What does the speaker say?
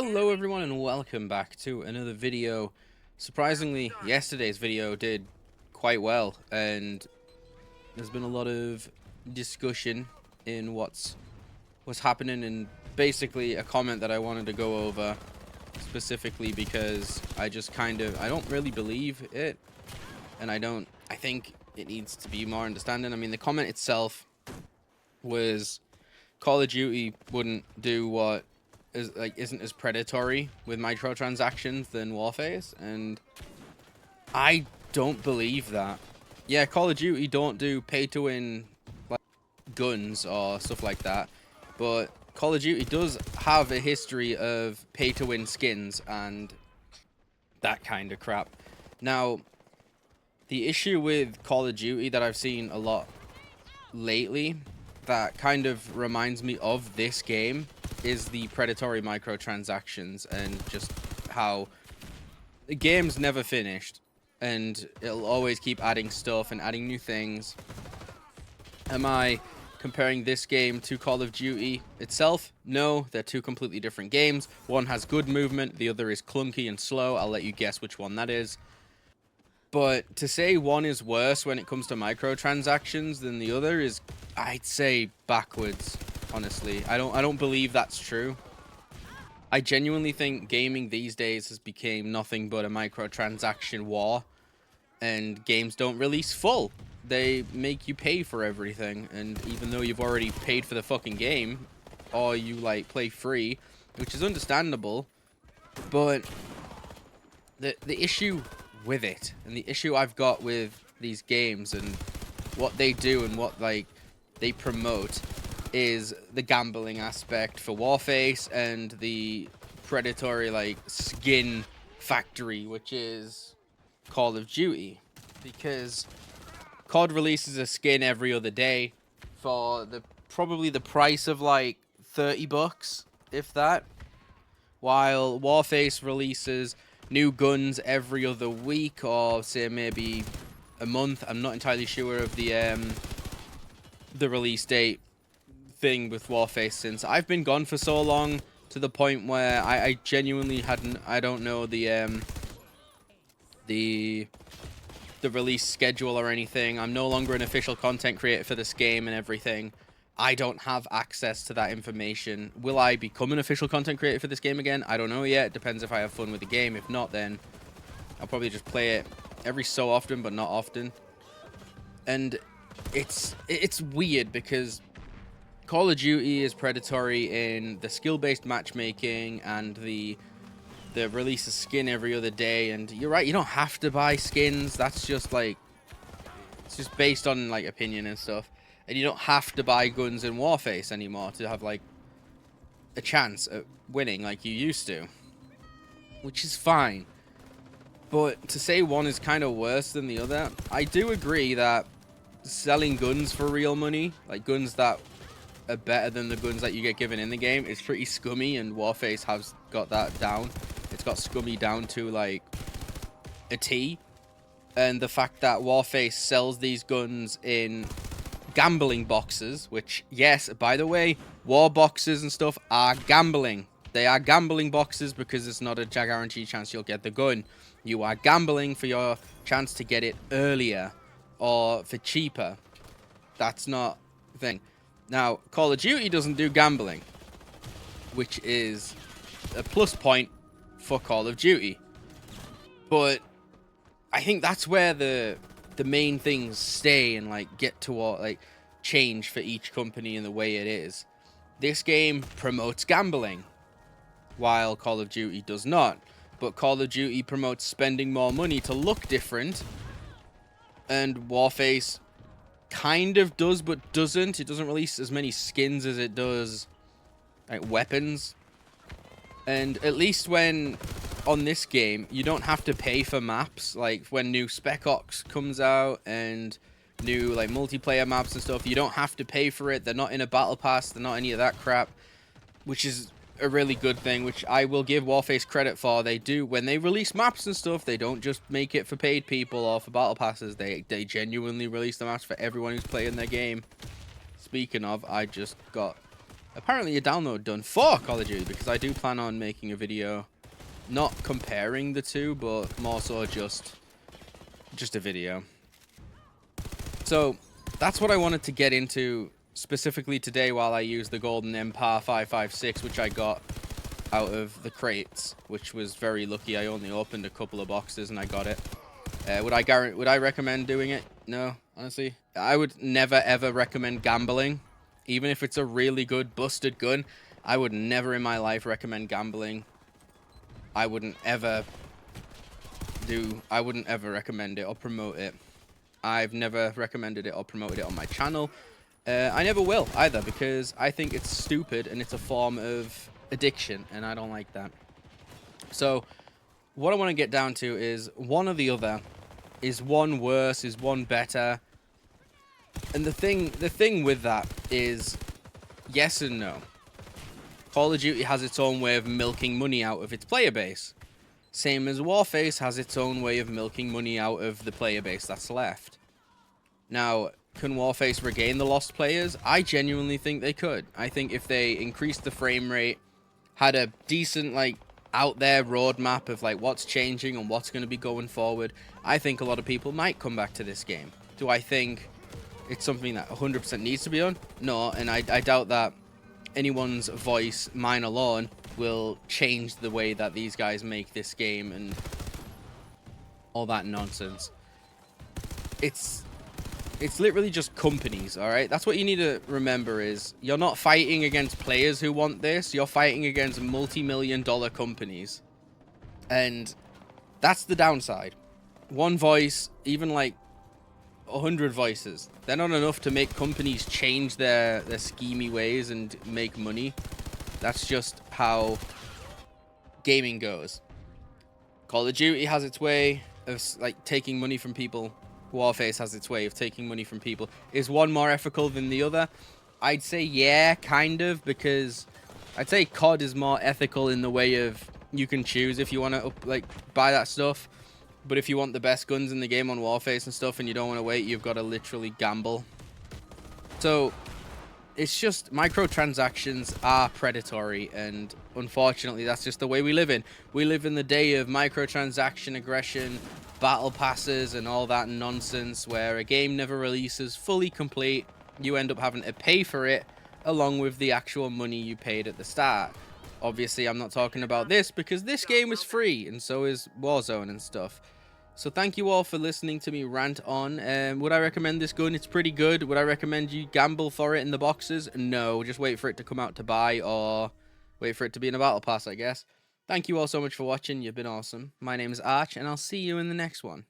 Hello everyone and welcome back to another video. Surprisingly, yesterday's video did quite well and there's been a lot of discussion in what's happening, and basically a comment that I wanted to go over specifically because I don't really believe it, and I think it needs to be more understanding. I mean, the comment itself was Call of Duty wouldn't do what isn't as predatory with microtransactions than Warface, and I don't believe that. Yeah, Call of Duty don't do pay to win like guns or stuff like that, but Call of Duty does have a history of pay to win skins and that kind of crap. Now, the issue with Call of Duty that I've seen a lot lately that kind of reminds me of this game is the predatory microtransactions, and just how the game's never finished and it'll always keep adding stuff and adding new things. Am I comparing this game to Call of Duty itself? No, they're two completely different games. One has good movement, the other is clunky and slow. I'll let you guess which one that is. But to say one is worse when it comes to microtransactions than the other is, I'd say, backwards, honestly. I don't believe that's true. I genuinely think gaming these days has become nothing but a microtransaction war, and games don't release full. They make you pay for everything, and even though you've already paid for the fucking game, or you like play free, which is understandable, but the issue with it, and the issue I've got with these games and what they do and what like they promote, is the gambling aspect for Warface and the predatory like skin factory, which is Call of Duty. Because COD releases a skin every other day for probably the price of like $30, if that, while Warface releases new guns every other week, or say maybe a month. I'm not entirely sure of the release date thing with Warface, since I've been gone for so long, to the point where I genuinely I don't know the release schedule or anything. I'm no longer an official content creator for this game and everything. I don't have access to that information. Will I become an official content creator for this game again? I don't know yet. It depends if I have fun with the game. If not, then I'll probably just play it every so often, but not often. And it's weird because Call of Duty is predatory in the skill-based matchmaking and the release of skin every other day. And you're right, you don't have to buy skins. That's just like, it's just based on like opinion and stuff. And you don't have to buy guns in Warface anymore to have like a chance at winning like you used to, which is fine. But to say one is kind of worse than the other, I do agree that selling guns for real money, like guns that are better than the guns that you get given in the game, is pretty scummy, and Warface has got that down. It's got scummy down to like a T. And the fact that Warface sells these guns in gambling boxes, which, yes, by the way, war boxes and stuff are gambling. They are gambling boxes because it's not a guaranteed chance you'll get the gun. You are gambling for your chance to get it earlier or for cheaper. That's not the thing. Now, Call of Duty doesn't do gambling, which is a plus point for Call of Duty. But I think that's where the main things stay and like get to what like change for each company in the way it is. This game promotes gambling, while Call of Duty does not. But Call of Duty promotes spending more money to look different, and Warface kind of does but doesn't. It doesn't release as many skins as it does like weapons. And at least when on this game, you don't have to pay for maps. Like when new Spec Ops comes out and new like multiplayer maps and stuff, you don't have to pay for it. They're not in a battle pass. They're not any of that crap, which is a really good thing, which I will give Warface credit for. They do, when they release maps and stuff, they don't just make it for paid people or for battle passes. They genuinely release the maps for everyone who's playing their game. Speaking of, I just got apparently a download done for Call of Duty, because I do plan on making a video, not comparing the two, but more so just a video. So that's what I wanted to get into specifically today while I use the golden MPAR-556, which I got out of the crates, which was very lucky. I only opened a couple of boxes and I got it. Would I recommend doing it? No, honestly. I would never ever recommend gambling, even if it's a really good busted gun. I would never in my life recommend gambling. I wouldn't ever recommend it or promote it. I've never recommended it or promoted it on my channel. I never will either, because I think it's stupid and it's a form of addiction, and I don't like that. So what I want to get down to is one or the other. Is one worse? Is one better? And the thing with that is yes and no. Call of Duty has its own way of milking money out of its player base. Same as Warface has its own way of milking money out of the player base that's left. Now, can Warface regain the lost players? I genuinely think they could. I think if they increased the frame rate, had a decent, like, out there roadmap of, like, what's changing and what's going to be going forward, I think a lot of people might come back to this game. Do I think it's something that 100% needs to be done? No, and I doubt that anyone's voice, mine alone, will change the way that these guys make this game and all that nonsense. It's literally just companies, all right? That's what you need to remember, is you're not fighting against players who want this. You're fighting against multi-million-dollar companies. And that's the downside. One voice, even like 100 voices, they're not enough to make companies change their schemy ways and make money. That's just how gaming goes. Call of Duty has its way of, like, taking money from people. Warface has its way of taking money from people. Is one more ethical than the other? I'd say yeah, kind of, because I'd say COD is more ethical in the way of you can choose if you want to like buy that stuff, but if you want the best guns in the game on Warface and stuff and you don't want to wait, you've got to literally gamble. So it's just microtransactions are predatory, and unfortunately that's just the way we live in. We live in the day of microtransaction aggression, battle passes and all that nonsense, where a game never releases fully complete. You end up having to pay for it along with the actual money you paid at the start. Obviously I'm not talking about this, because this game is free and so is Warzone and stuff. So thank you all for listening to me rant on. Would I recommend this gun? It's pretty good. Would I recommend you gamble for it in the boxes? No, just wait for it to come out to buy, or wait for it to be in a battle pass, I guess. Thank you all so much for watching. You've been awesome. My name is Arch, and I'll see you in the next one.